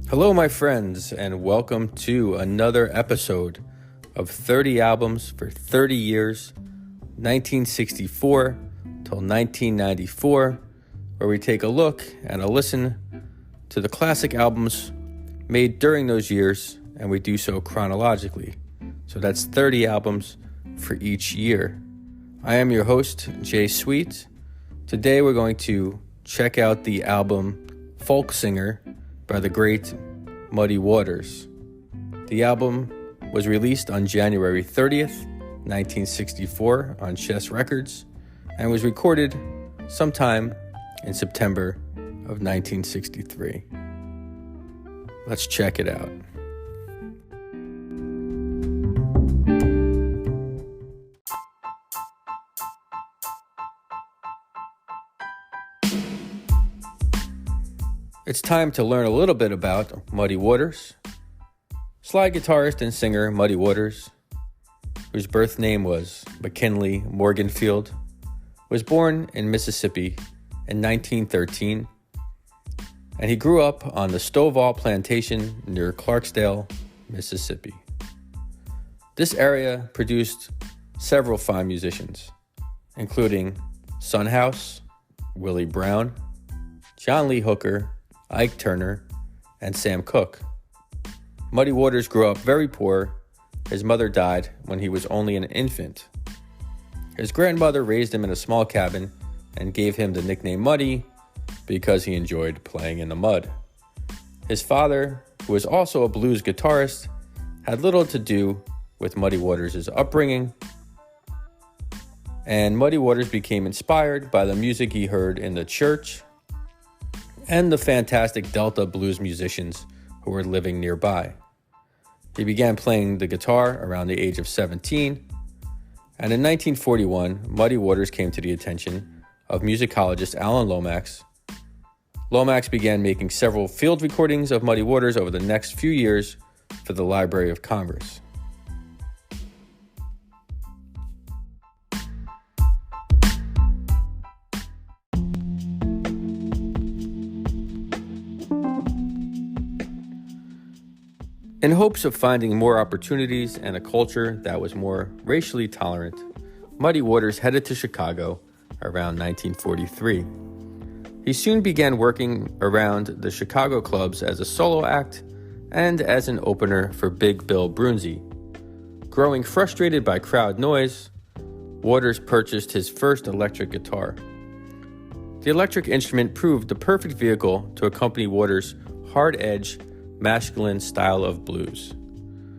Hello, my friends, and welcome to another episode of 30 Albums for 30 Years, 1964 till 1994, where we take a look and a listen to the classic albums made during those years, and we do so chronologically. So that's 30 albums for each year. I am your host, Jay Sweet. Today we're going to check out the album Folk Singer by the great Muddy Waters. The album was released on January 30th, 1964 on Chess Records and was recorded sometime in September of 1963. Let's check it out. It's time to learn a little bit about Muddy Waters. Slide guitarist and singer Muddy Waters, whose birth name was McKinley Morganfield, was born in Mississippi in 1913, and he grew up on the Stovall Plantation near Clarksdale, Mississippi. This area produced several fine musicians, including Son House, Willie Brown, John Lee Hooker, Ike Turner, and Sam Cooke. Muddy Waters grew up very poor. His mother died when he was only an infant. His grandmother raised him in a small cabin and gave him the nickname Muddy because he enjoyed playing in the mud. His father, who was also a blues guitarist, had little to do with Muddy Waters' upbringing, and Muddy Waters became inspired by the music he heard in the church and the fantastic Delta blues musicians who were living nearby. He began playing the guitar around the age of 17, and in 1941, Muddy Waters came to the attention of musicologist Alan Lomax. Lomax began making several field recordings of Muddy Waters over the next few years for the Library of Congress. In hopes of finding more opportunities and a culture that was more racially tolerant, Muddy Waters headed to Chicago around 1943. He soon began working around the Chicago clubs as a solo act and as an opener for Big Bill Broonzy. Growing frustrated by crowd noise, Waters purchased his first electric guitar. The electric instrument proved the perfect vehicle to accompany Waters' hard-edge, masculine style of blues.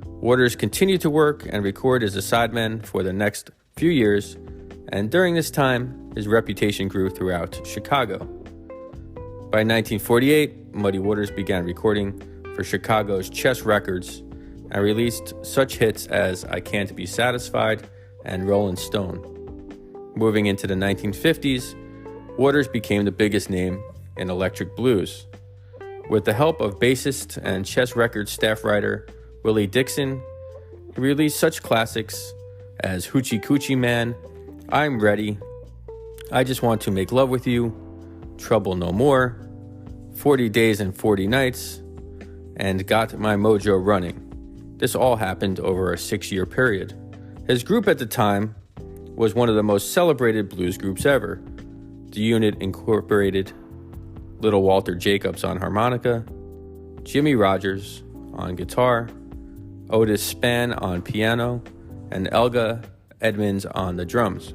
Waters continued to work and record as a sideman for the next few years, and during this time, his reputation grew throughout Chicago. By 1948, Muddy Waters began recording for Chicago's Chess Records and released such hits as I Can't Be Satisfied and Rollin' Stone. Moving into the 1950s, Waters became the biggest name in electric blues. With the help of bassist and Chess Records staff writer Willie Dixon, he released such classics as Hoochie Coochie Man, I'm Ready, I Just Want to Make Love With You, Trouble No More, 40 Days and 40 Nights, and Got My Mojo Running. This all happened over a 6-year period. His group at the time was one of the most celebrated blues groups ever. The unit incorporated Little Walter Jacobs on harmonica, Jimmy Rogers on guitar, Otis Spann on piano, and Elga Edmonds on the drums.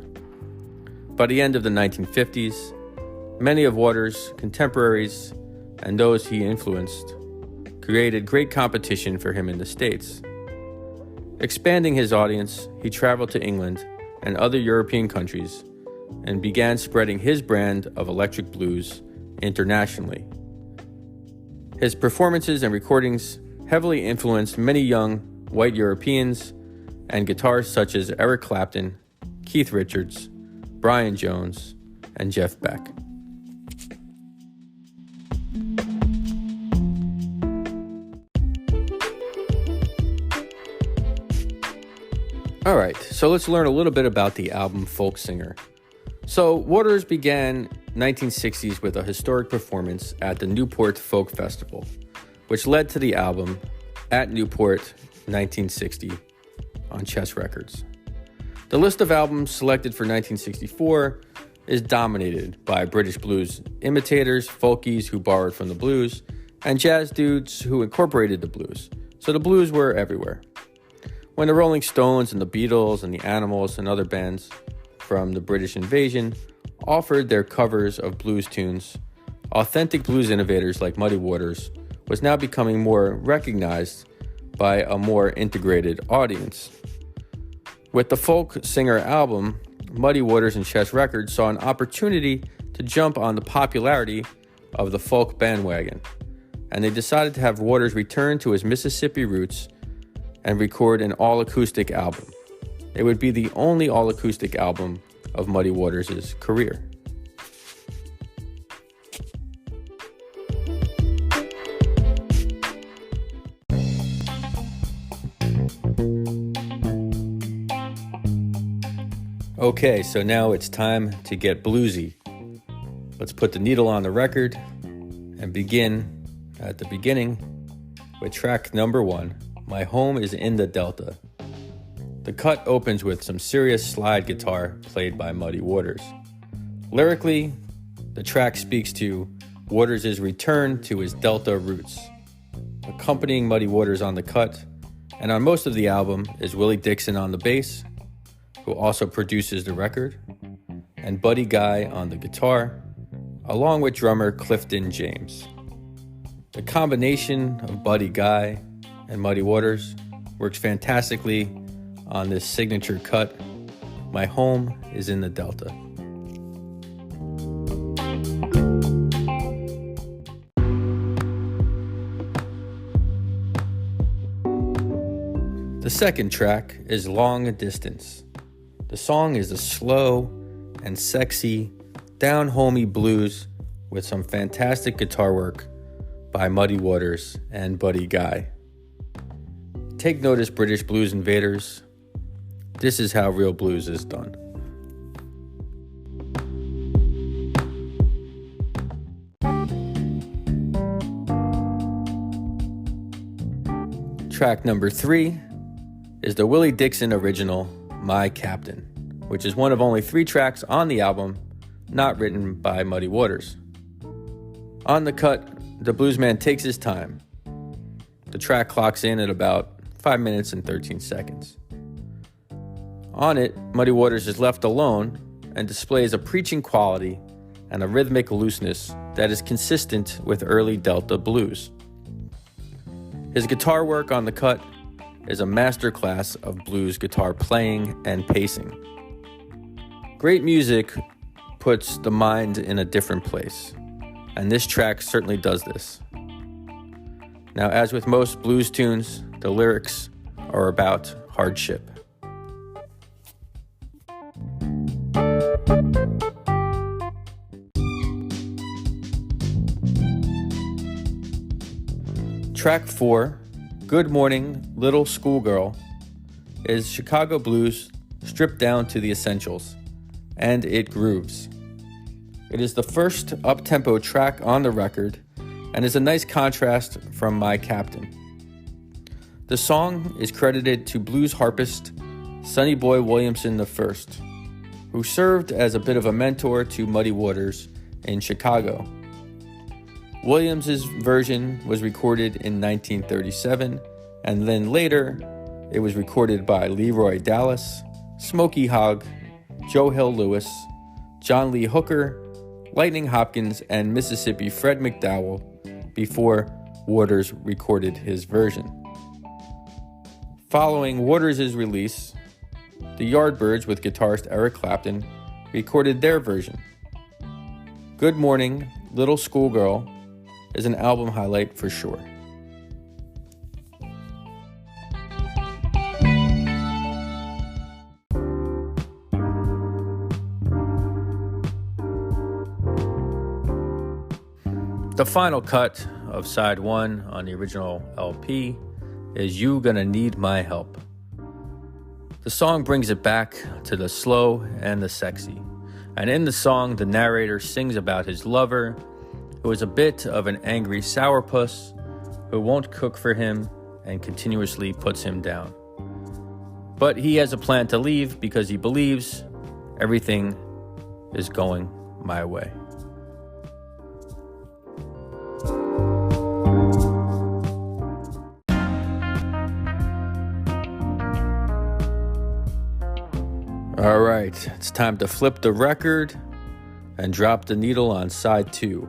By the end of the 1950s, many of Waters' contemporaries and those he influenced created great competition for him in the States. Expanding his audience, he traveled to England and other European countries and began spreading his brand of electric blues internationally. His performances and recordings heavily influenced many young white Europeans and guitarists such as Eric Clapton, Keith Richards, Brian Jones, and Jeff Beck. All right, so let's learn a little bit about the album Folk Singer. So Waters began 1960s with a historic performance at the Newport Folk Festival. which led to the album At Newport 1960 on Chess Records. The list of albums selected for 1964 is dominated by British blues imitators, folkies who borrowed from the blues, and jazz dudes who incorporated the blues. So the blues were everywhere. When the Rolling Stones and the Beatles and the Animals and other bands from the British invasion offered their covers of blues tunes, authentic blues innovators like Muddy Waters was now becoming more recognized by a more integrated audience. With the Folk Singer album, Muddy Waters and Chess Records saw an opportunity to jump on the popularity of the folk bandwagon, and they decided to have Waters return to his Mississippi roots and record an all-acoustic album. It would be the only all-acoustic album of Muddy Waters' career. Okay, so now it's time to get bluesy. Let's put the needle on the record and begin at the beginning with track number 1, My Home is in the Delta. The cut opens with some serious slide guitar played by Muddy Waters. Lyrically, the track speaks to Waters' return to his Delta roots. Accompanying Muddy Waters on the cut and on most of the album is Willie Dixon on the bass, who also produces the record, and Buddy Guy on the guitar, along with drummer Clifton James. The combination of Buddy Guy and Muddy Waters works fantastically on this signature cut, My Home is in the Delta. The second track is Long Distance. The song is a slow and sexy, down-homey blues with some fantastic guitar work by Muddy Waters and Buddy Guy. Take notice, British blues invaders. This is how real blues is done. Track number 3 is the Willie Dixon original, My Captain, which is one of only 3 tracks on the album not written by Muddy Waters. On the cut, the bluesman takes his time. The track clocks in at about 5 minutes and 13 seconds. On it, Muddy Waters is left alone and displays a preaching quality and a rhythmic looseness that is consistent with early Delta blues. His guitar work on the cut is a masterclass of blues guitar playing and pacing. Great music puts the mind in a different place, and this track certainly does this. Now, as with most blues tunes, the lyrics are about hardship. Track 4, Good Morning, Little Schoolgirl, is Chicago blues stripped down to the essentials, and it grooves. It is the first up-tempo track on the record and is a nice contrast from My Captain. The song is credited to blues harpist Sonny Boy Williamson I, who served as a bit of a mentor to Muddy Waters in Chicago. Williams's version was recorded in 1937, and then later it was recorded by Leroy Dallas, Smokey Hogg, Joe Hill Lewis, John Lee Hooker, Lightning Hopkins, and Mississippi Fred McDowell before Waters recorded his version. Following Waters' release, the Yardbirds with guitarist Eric Clapton recorded their version. Good Morning, Little Schoolgirl is an album highlight for sure. The final cut of side 1 on the original LP is You Gonna Need My Help. The song brings it back to the slow and the sexy. And in the song, the narrator sings about his lover, who is a bit of an angry sourpuss who won't cook for him and continuously puts him down. But he has a plan to leave because he believes everything is going my way. All right, it's time to flip the record and drop the needle on side 2.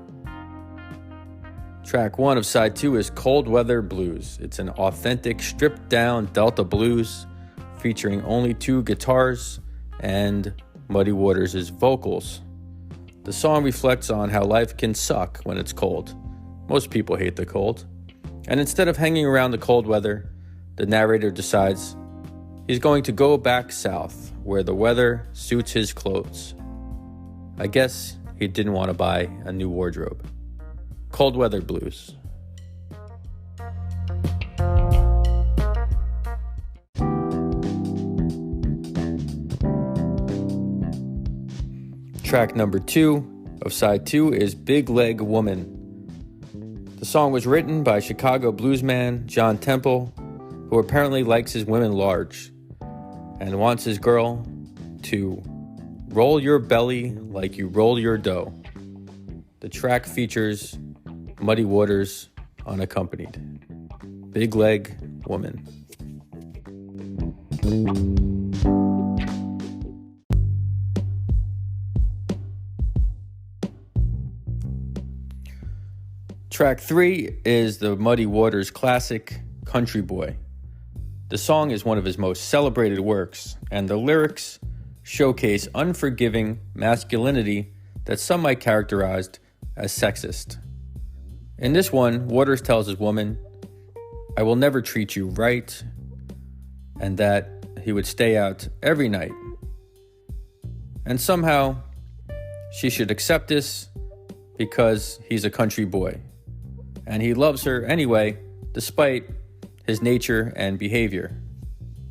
Track 1 of side 2 is Cold Weather Blues. It's an authentic, stripped-down Delta blues featuring only 2 guitars and Muddy Waters' vocals. The song reflects on how life can suck when it's cold. Most people hate the cold. And instead of hanging around the cold weather, the narrator decides he's going to go back south, where the weather suits his clothes. I guess he didn't want to buy a new wardrobe. Cold Weather Blues. Track number 2 of side 2 is Big Leg Woman. The song was written by Chicago bluesman John Temple, who apparently likes his women large and wants his girl to roll your belly like you roll your dough. The track features Muddy Waters unaccompanied. Big Leg Woman. Track 3 is the Muddy Waters classic, Country Boy. The song is one of his most celebrated works, and the lyrics showcase unforgiving masculinity that some might characterize as sexist. In this one, Waters tells his woman, "I will never treat you right," and that he would stay out every night. And somehow, she should accept this because he's a country boy. And he loves her anyway, despite his nature and behavior,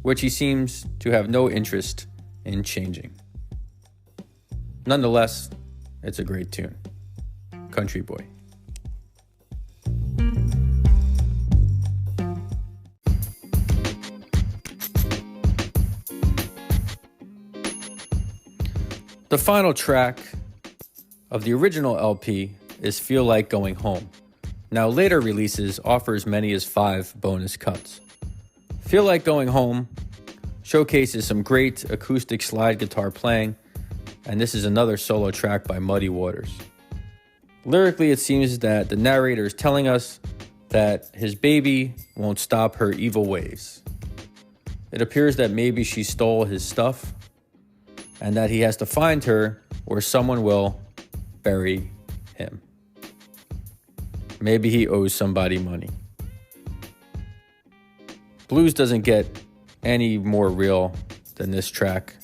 which he seems to have no interest in changing. Nonetheless, it's a great tune. Country Boy. The final track of the original LP is Feel Like Going Home. Now, later releases offer as many as 5 bonus cuts. Feel Like Going Home showcases some great acoustic slide guitar playing, and this is another solo track by Muddy Waters. Lyrically, it seems that the narrator is telling us that his baby won't stop her evil ways. It appears that maybe she stole his stuff, and that he has to find her or someone will bury him. Maybe he owes somebody money. Blues doesn't get any more real than this track.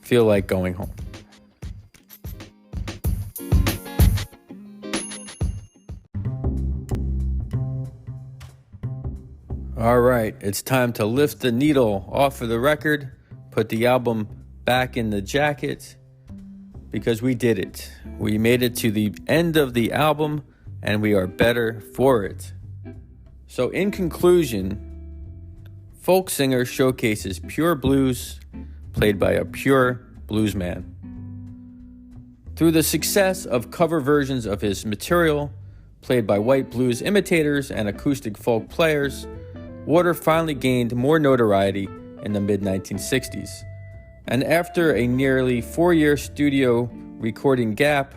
Feel Like Going Home. All right, it's time to lift the needle off of the record, put the album back in the jacket, because we did it. We made it to the end of the album, and we are better for it. So in conclusion, Folk Singer showcases pure blues played by a pure bluesman. Through the success of cover versions of his material, played by white blues imitators and acoustic folk players, Waters finally gained more notoriety in the mid-1960s. And after a nearly 4-year studio recording gap,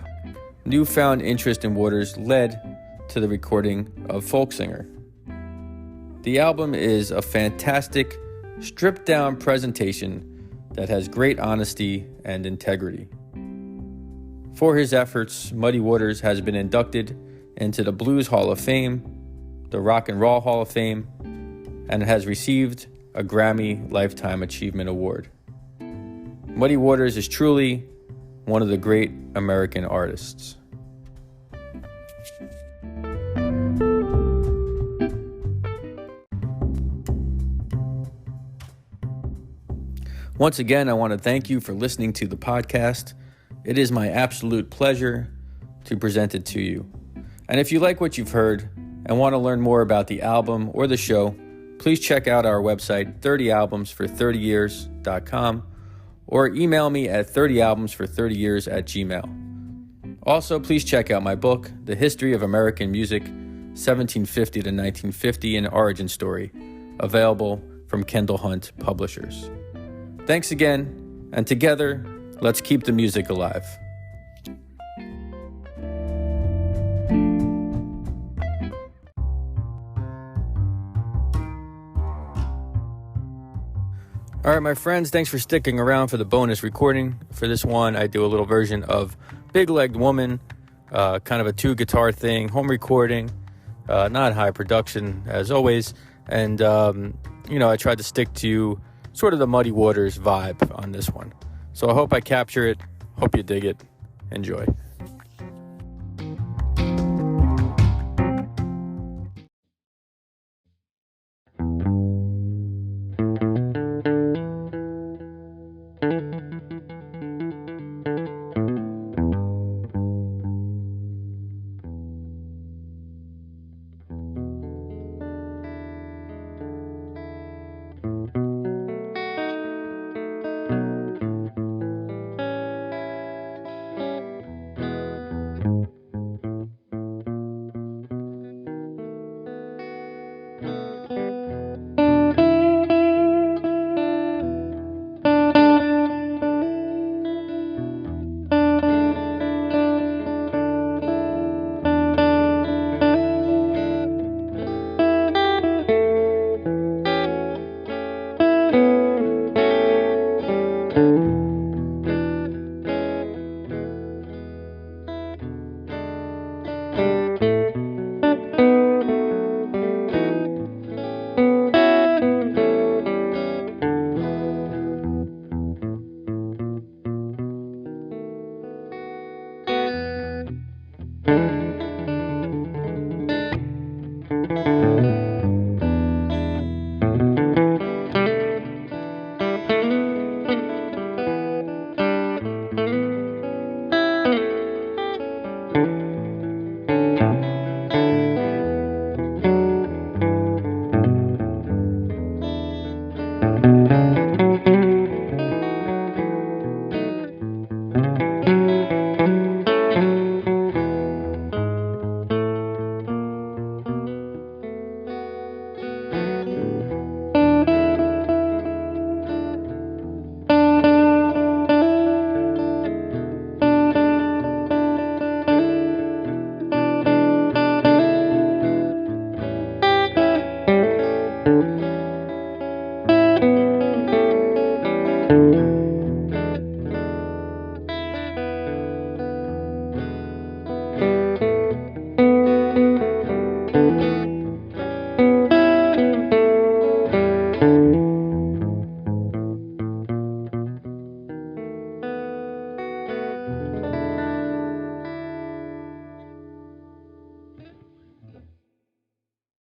newfound interest in Waters led to the recording of Folk Singer. The album is a fantastic, stripped-down presentation that has great honesty and integrity. For his efforts, Muddy Waters has been inducted into the Blues Hall of Fame, the Rock and Roll Hall of Fame, and has received a Grammy Lifetime Achievement Award. Muddy Waters is truly one of the great American artists. Once again, I want to thank you for listening to the podcast. It is my absolute pleasure to present it to you. And if you like what you've heard and want to learn more about the album or the show, please check out our website, 30albumsfor30years.com, or email me at 30albumsfor30years@gmail. Also, please check out my book, The History of American Music, 1750 to 1950, an origin story, available from Kendall Hunt Publishers. Thanks again, and together, let's keep the music alive. All right, my friends, thanks for sticking around for the bonus recording. For this one, I do a little version of Big Legged Woman, kind of a 2-guitar thing, home recording, not high production as always. And, I tried to stick to sort of the Muddy Waters vibe on this one. So I hope I capture it. Hope you dig it. Enjoy.